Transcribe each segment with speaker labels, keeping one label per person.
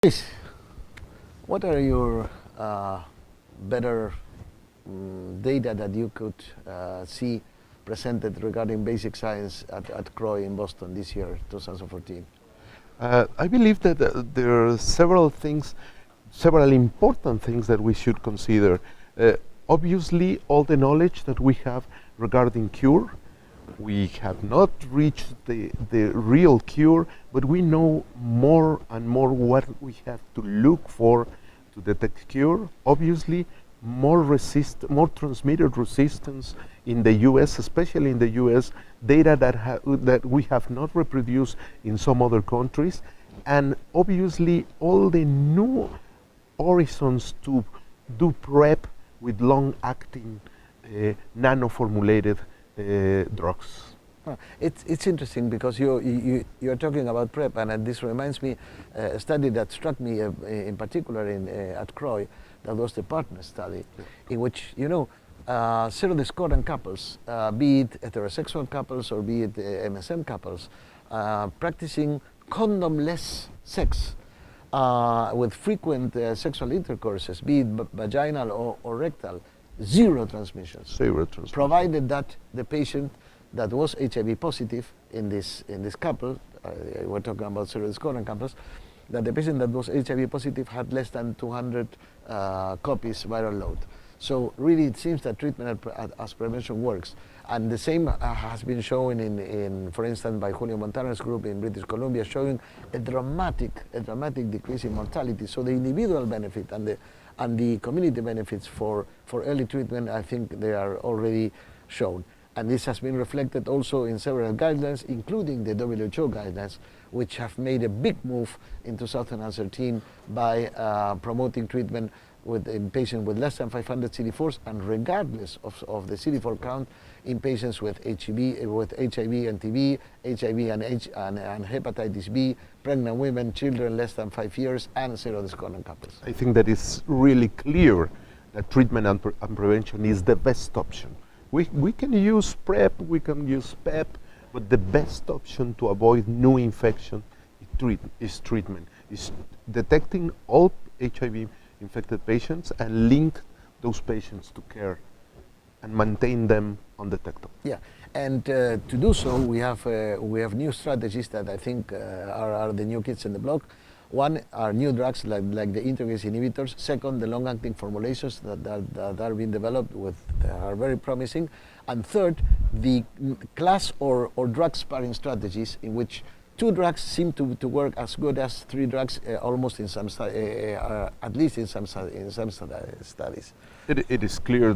Speaker 1: Luis, what are your better data that you could see presented regarding basic science at CROI in Boston this year, 2014?
Speaker 2: I believe that there are several important things that we should consider. Obviously, all the knowledge that we have regarding cure, we have not reached the real cure, but we know more and more what we have to look for to detect cure. Obviously, more transmitted resistance in the US, especially in the US, data that we have not reproduced in some other countries, and obviously all the new horizons to do PrEP with long-acting nano-formulated drugs.
Speaker 1: It's interesting because you're talking about PrEP, and this reminds me a study that struck me in particular at CROI. That was the partner study, in which, serodiscordant couples, be it heterosexual couples or be it MSM couples, practicing condom-less sex with frequent sexual intercourses, be it vaginal or rectal, zero transmissions. Provided that the patient that was HIV positive in this couple, we're talking about serodiscordant couples, that the patient that was HIV positive had less than 200 copies viral load. So really it seems that treatment as prevention works. And the same has been shown in, for instance, by Julio Montana's group in British Columbia, showing a dramatic decrease in mortality. So the individual benefit and the community benefits for early treatment, I think they are already shown. And this has been reflected also in several guidelines, including the WHO guidelines, which have made a big move in 2013 by promoting treatment in patients with less than 500 CD4s and regardless of the CD4 count in patients with HIV and TB, HIV and hepatitis B, pregnant women, children less than 5 years, and serodiscordant couples.
Speaker 2: I think that it's really clear that treatment and prevention is the best option. We can use PrEP, we can use PEP, but the best option to avoid new infection is treatment, is detecting all HIV infected patients and link those patients to care and maintain them undetectable.
Speaker 1: Yeah, and to do so, we have new strategies that I think are the new kids in the block. One are new drugs like the integrase inhibitors. Second, the long-acting formulations that are being developed are very promising. And third, the class or drug sparing strategies in which 2 drugs seem to work as good as 3 drugs, almost in some at least in some studies.
Speaker 2: It is clear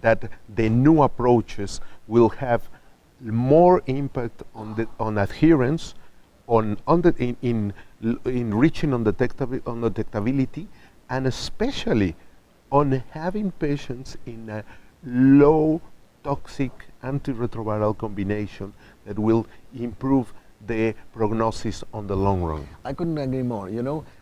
Speaker 2: that the new approaches will have more impact on adherence, in reaching undetectability, and especially on having patients in a low toxic antiretroviral combination that will improve the prognosis on the long run.
Speaker 1: I couldn't agree more.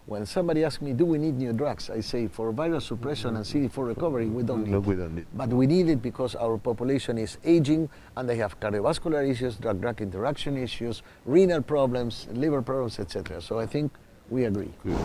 Speaker 1: When somebody asks me, do we need new drugs? I say, for viral suppression and CD4 recovery, we don't need.
Speaker 2: No, we don't need.
Speaker 1: But we need it because our population is aging and they have cardiovascular issues, drug-drug interaction issues, renal problems, liver problems, etc. So I think we agree.
Speaker 2: Good.